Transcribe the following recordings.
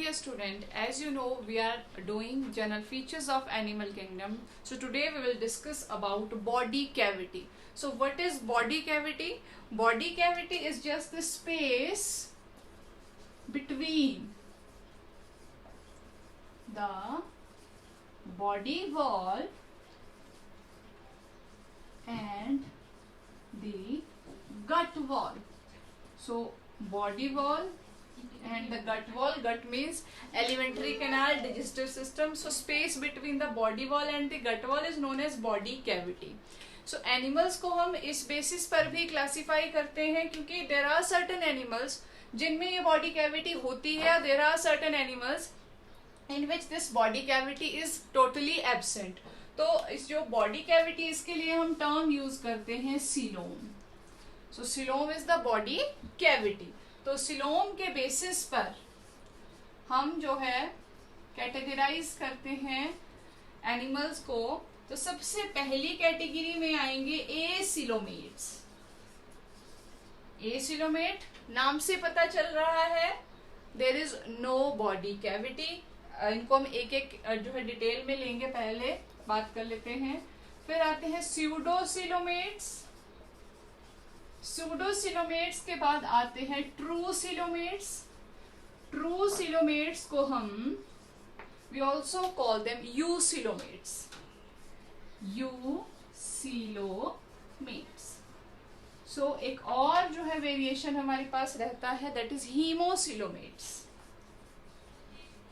dear student, as you know, we are doing general features of animal kingdom. So today we will discuss about body cavity. So what is body cavity? Body cavity is just the space between the body wall and the gut wall. So body wall and the gut wall. Gut means alimentary canal, digestive system. So space between the body wall and the gut wall is known as body cavity. So animals को हम इस basis पर भी classify करते हैं क्योंकि देर are certain animals जिनमें ये बॉडी कैविटी होती है. There are certain animals in which this body cavity is totally absent. तो इस जो बॉडी कैविटी इसके लिए हम टर्म यूज करते हैं coelom. So coelom is the body cavity. तो सीलोम के बेसिस पर हम जो है कैटेगराइज करते हैं एनिमल्स को. तो सबसे पहली कैटेगरी में आएंगे एसिलोमेट्स. एसिलोमेट नाम से पता चल रहा है there is no body cavity. इनको हम एक एक जो है डिटेल में लेंगे, पहले बात कर लेते हैं. फिर आते हैं स्यूडोसिलोमेट्स. स्यूडोसिलोमेट्स के बाद आते हैं ट्रू सिलोमेट्स. ट्रू सिलोमेट्स को हम we also call them eucoelomates. Eucoelomates. So एक और जो है वेरिएशन हमारे पास रहता है that is haemocoelomates.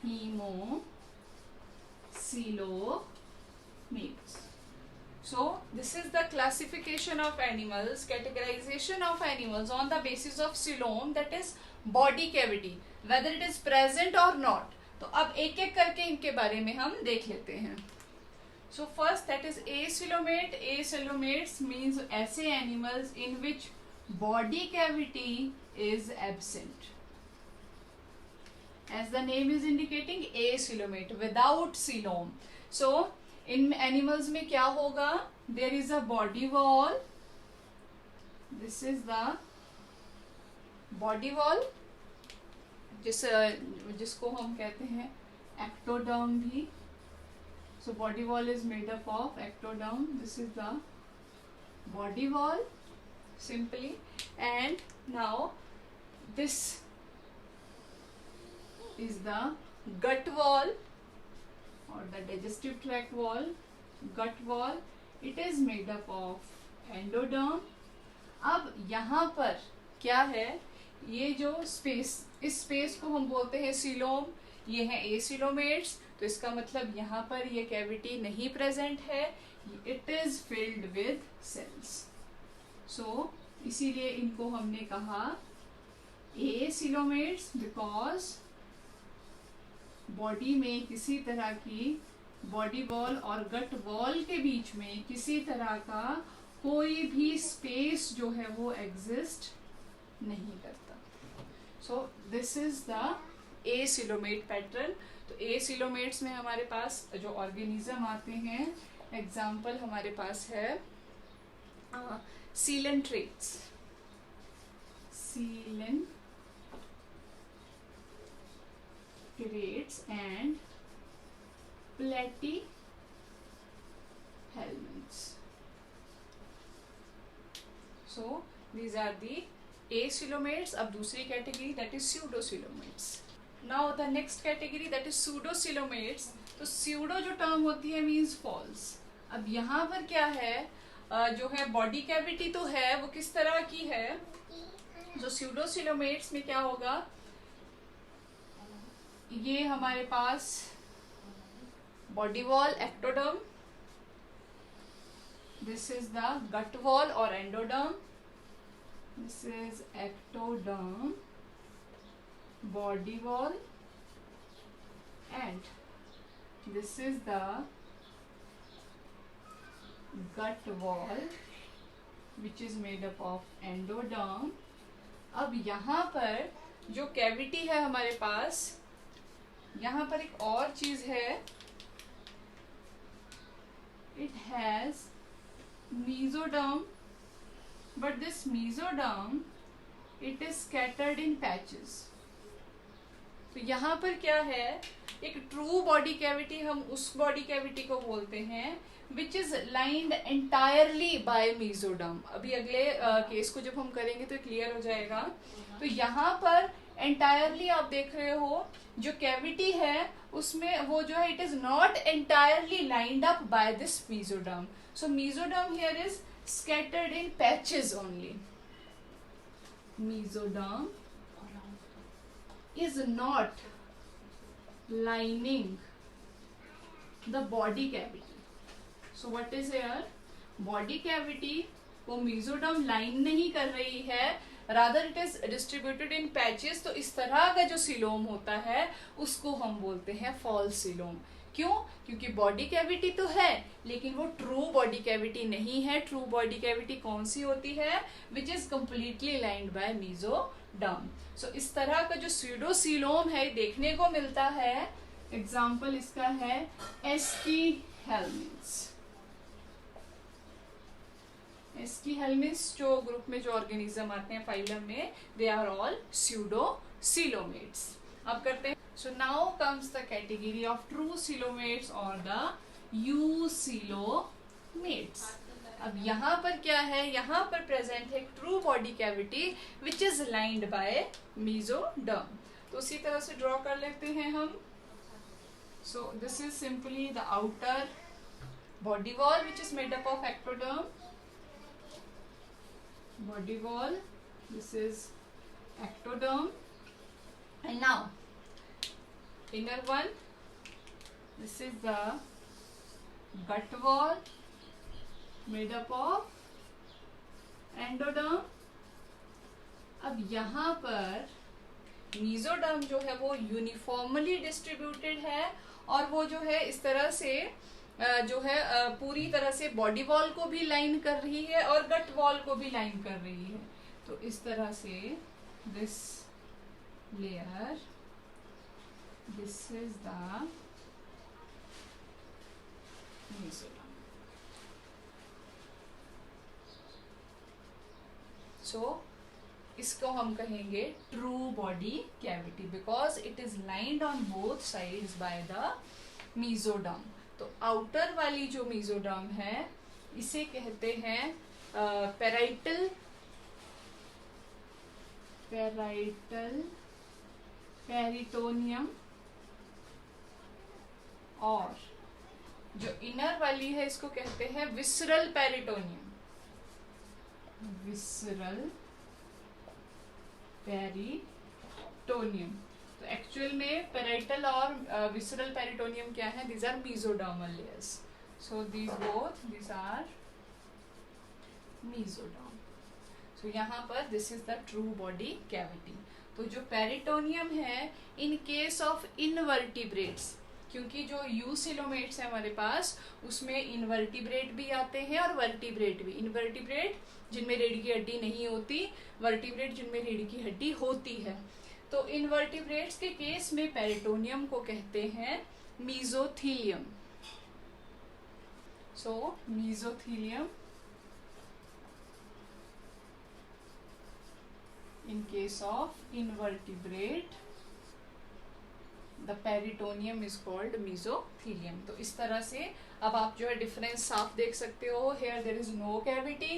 Haemocoelomates. So this is the classification of animals, categorization of animals on the basis of coelom, that is body cavity, whether it is present or not. तो अब एक एक करके इनके बारे में हम देख लेते हैं. So first that is acoelomate. Acoelomates means ऐसे animals in which body cavity is absent. As the name is indicating, acoelomate, without coelom. So इन एनिमल्स में क्या होगा? There is a body wall. This is the body wall जिसको हम कहते हैं ectoderm भी. So body wall is made up of ectoderm. This is the body wall simply. And now this is the gut wall or the digestive tract wall, gut wall. It is made up of endoderm. अब यहाँ पर क्या है? ये जो space, इस space को हम बोलते हैं सीलोम. ये है एसिलोमेट्स. तो इसका मतलब यहाँ पर ये कैविटी नहीं प्रेजेंट है. It is filled with cells. So इसीलिए इनको हमने कहा एसिलोमेट्स बिकॉज बॉडी में किसी तरह की बॉडी वॉल और गट वॉल के बीच में किसी तरह का कोई भी स्पेस जो है वो एग्जिस्ट नहीं करता. सो this is the acoelomate pattern. तो एसिलोमेट्स में हमारे पास जो ऑर्गेनिज्म आते हैं, एग्जाम्पल हमारे पास है coelenterates. Cerates and platyhelminths. So these are the acoelomates. अब दूसरी category that is pseudocoelomates. Now the next category that is pseudocoelomates. तो pseudo जो टर्म होती है means false. अब यहाँ पर क्या है? जो है बॉडी कैविटी तो है, वो किस तरह की है? जो pseudocoelomates में क्या होगा? ये हमारे पास body wall ectoderm. This is the gut wall और endoderm. This is ectoderm, body wall, and this is the gut wall which is made up of endoderm. अब यहाँ पर जो कैविटी है हमारे पास, यहाँ पर एक और चीज है. It has mesoderm, but this mesoderm, it is scattered in patches. तो यहाँ पर क्या है, एक ट्रू बॉडी कैविटी, हम उस बॉडी कैविटी को बोलते हैं which is lined entirely by mesoderm. अभी अगले केस को जब हम करेंगे तो क्लियर हो जाएगा। तो यहाँ पर एंटायरली आप देख रहे हो जो कैविटी है उसमें वो जो है it is not entirely lined up by this mesoderm. So mesoderm here is scattered in patches only. Mesoderm is not lining the body cavity. So what is here? Body cavity वो mesoderm line नहीं कर रही है, rather it is distributed in patches। तो इस तरह का जो सीलोम होता है उसको हम बोलते हैं फॉल्स सीलोम। क्यों? क्योंकि बॉडी कैविटी तो है लेकिन वो ट्रू बॉडी कैविटी नहीं है। ट्रू बॉडी कैविटी कौन सी होती है? Which is completely lined by mesoderm. So इस तरह का जो स्यूडोसीलोम है देखने को मिलता है। एग्जाम्पल इसका है एस्की हेल्मिन्स। एस्की हेल्मिन्स जो ग्रुप में जो ऑर्गेनिज्म आते हैं फाइलम में, दे आर ऑल स्यूडोसीलोमेट्स। अब करते हैं। So now comes the category of true coelomates or the eucoelomates। अब यहाँ पर क्या है, यहाँ पर प्रेजेंट है true body cavity which is lined by mesoderm. तो उसी तरह से ड्रॉ कर लेते हैं हम। सो this is simply the outer body wall which is made up of ectoderm. Body wall, this is ectoderm. And now inner one, this is the gut wall made up of endoderm। अब यहाँ पर mesoderm जो है वो uniformly distributed है और वो जो है इस तरह से जो है पूरी तरह से बॉडी वॉल को भी लाइन कर रही है और गट वॉल को भी लाइन कर रही है। तो इस तरह से this layer, this is the mesoderm। So इसको हम कहेंगे true body cavity because it is lined on both sides by the mesoderm. तो आउटर वाली जो मीजोडर्म है इसे कहते हैं पेराइटल पेरिटोनियम, और जो इनर वाली है इसको कहते हैं विसरल पेरिटोनियम। Visceral peritoneum. तो एक्चुअल में पेराइटल और विसरल पेरिटोनियम क्या है? These are mesodermal layers. So these both these are mesoderm. So यहाँ पर this is the true body cavity. तो जो पेरिटोनियम है इन केस ऑफ इनवर्टिब्रेट्स, क्योंकि जो यूसिलोमेट्स है हमारे पास उसमें इनवर्टिब्रेट भी आते हैं और वर्टिब्रेट भी। इनवर्टिब्रेट जिनमें रीढ़ की हड्डी नहीं होती, वर्टिब्रेट जिनमें रीढ़ की हड्डी होती है। तो इनवर्टिब्रेट्स के केस में पेरिटोनियम को कहते हैं mesothelium. So mesothelium in case of invertebrate the peritoneum is called mesothelium। तो इस तरह से अब आप जो है डिफरेंस साफ देख सकते हो। here there is no cavity,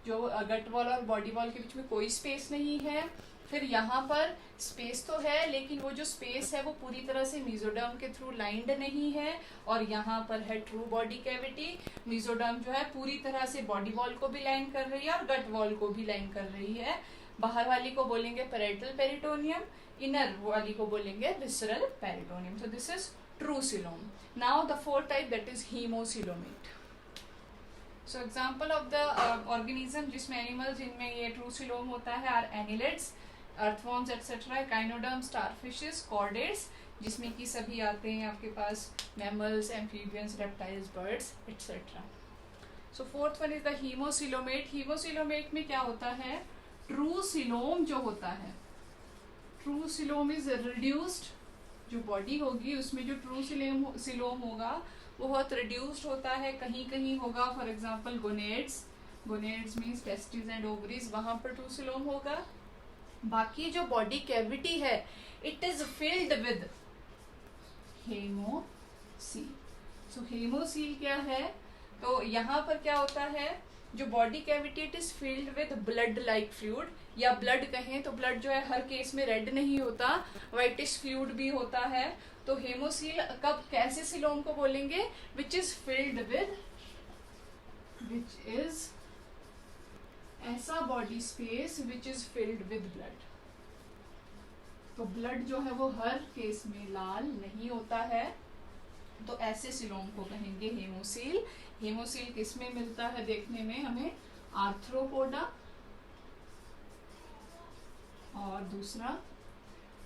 जो गट वॉल और बॉडी वॉल के बीच में कोई स्पेस नहीं है। फिर यहाँ पर स्पेस तो है लेकिन वो जो स्पेस है वो पूरी तरह से मीजोडर्म के थ्रू लाइंड नहीं है। और यहाँ पर है ट्रू बॉडी कैविटी। मीजोडर्म जो है पूरी तरह से बॉडी वॉल को भी लाइन कर रही है और गट वॉल को भी लाइन कर रही है। बाहर वाली को बोलेंगे पेराइटल पेरिटोनियम, इनर वाली को बोलेंगे visceral peritoneum. So this is true coelom. Now the fourth type that is haemocoelomate. So example of the organism जिसमें एनिमल जिनमें ये ट्रू सीलोम होता है are annelids, earthworms etcetera, echinoderm, starfishes, chordates जिसमें कि सभी आते हैं आपके पास mammals, amphibians, reptiles, birds etcetera. So fourth one is the haemocoelomate. Haemocoelomate में क्या होता है? ट्रू सीलोम जो होता है, ट्रू सीलोम इज रिड्यूस्ड। जो बॉडी होगी उसमें जो ट्रू सीलोम होगा वो बहुत रिड्यूस्ड होता है। कहीं कहीं होगा, for example gonads, gonads means testis and ovaries, वहां पर ट्रू सीलोम होगा। बाकी जो बॉडी कैविटी है it is filled with haemocoel. So haemocoel क्या है, तो यहाँ पर क्या होता है, जो body cavity it is filled with blood like fluid, या ब्लड कहें तो ब्लड जो है हर केस में रेड नहीं होता, व्हाइटिश फ्लूइड भी होता है। तो हेमोसील कब कैसे सिलोम को बोलेंगे, which is filled with, which is ऐसा body space which is filled with blood. तो ब्लड जो है वो हर केस में लाल नहीं होता है, तो ऐसे सिलोम को कहेंगे हेमोसील। हेमोसील किस में मिलता है देखने में हमें, आर्थ्रोपोडा और दूसरा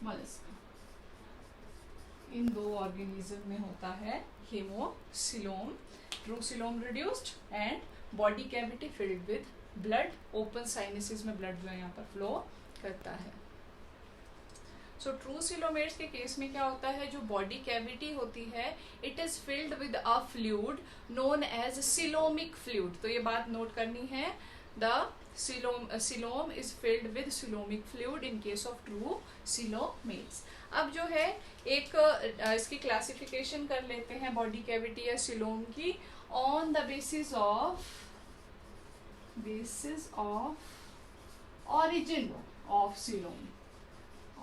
मोलस्का, इन दो ऑर्गेनिज्म में होता है हेमोसिलोम। ट्रूसिलोम reduced and body cavity filled with blood, open sinuses में ब्लड जो है यहाँ पर फ्लो करता है। सो ट्रूसिलोमेट्स के केस में क्या होता है, जो बॉडी कैविटी होती है it is filled with a fluid known as coelomic fluid. तो ये बात नोट करनी है, the coelom is filled with coelomic fluid in case of true coelomates. अब जो है एक इसकी क्लासिफिकेशन कर लेते हैं बॉडी कैविटी या सिलोम की, on the basis of origin of coelom,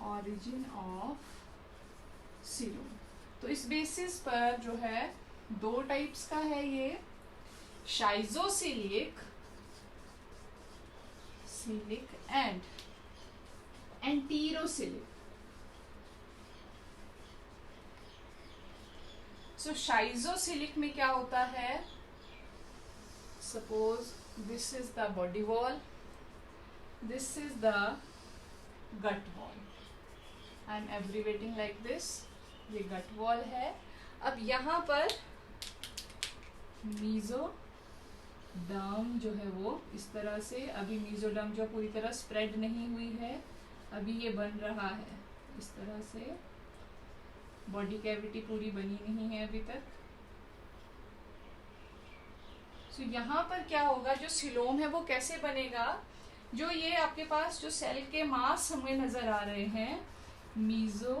origin of coelom. तो इस बेसिस पर जो है दो टाइप्स का है ये, शाइजोसिलिक एंड एंटीरोसिलिक। सो शाइजोसिलिक में क्या होता है, suppose this is the body wall, this is the gut wall, I am abbreviating like this, ये gut wall है। अब यहाँ पर मीजोडर्म जो है वो इस तरह से, अभी मीजोडर्म जो पूरी तरह स्प्रेड नहीं हुई है, अभी ये बन रहा है इस तरह से, बॉडी कैविटी पूरी बनी नहीं है अभी तक। तो यहाँ पर क्या होगा, जो सिलोम है वो कैसे बनेगा, जो ये आपके पास जो सेल के मास हमें नजर आ रहे हैं, मीजोडर्मल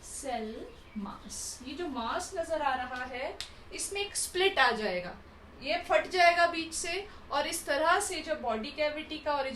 सेल मास, ये जो मास नजर आ रहा है इसमें एक स्प्लिट आ जाएगा, ये फट जाएगा बीच से, और इस तरह से जो बॉडी कैविटी का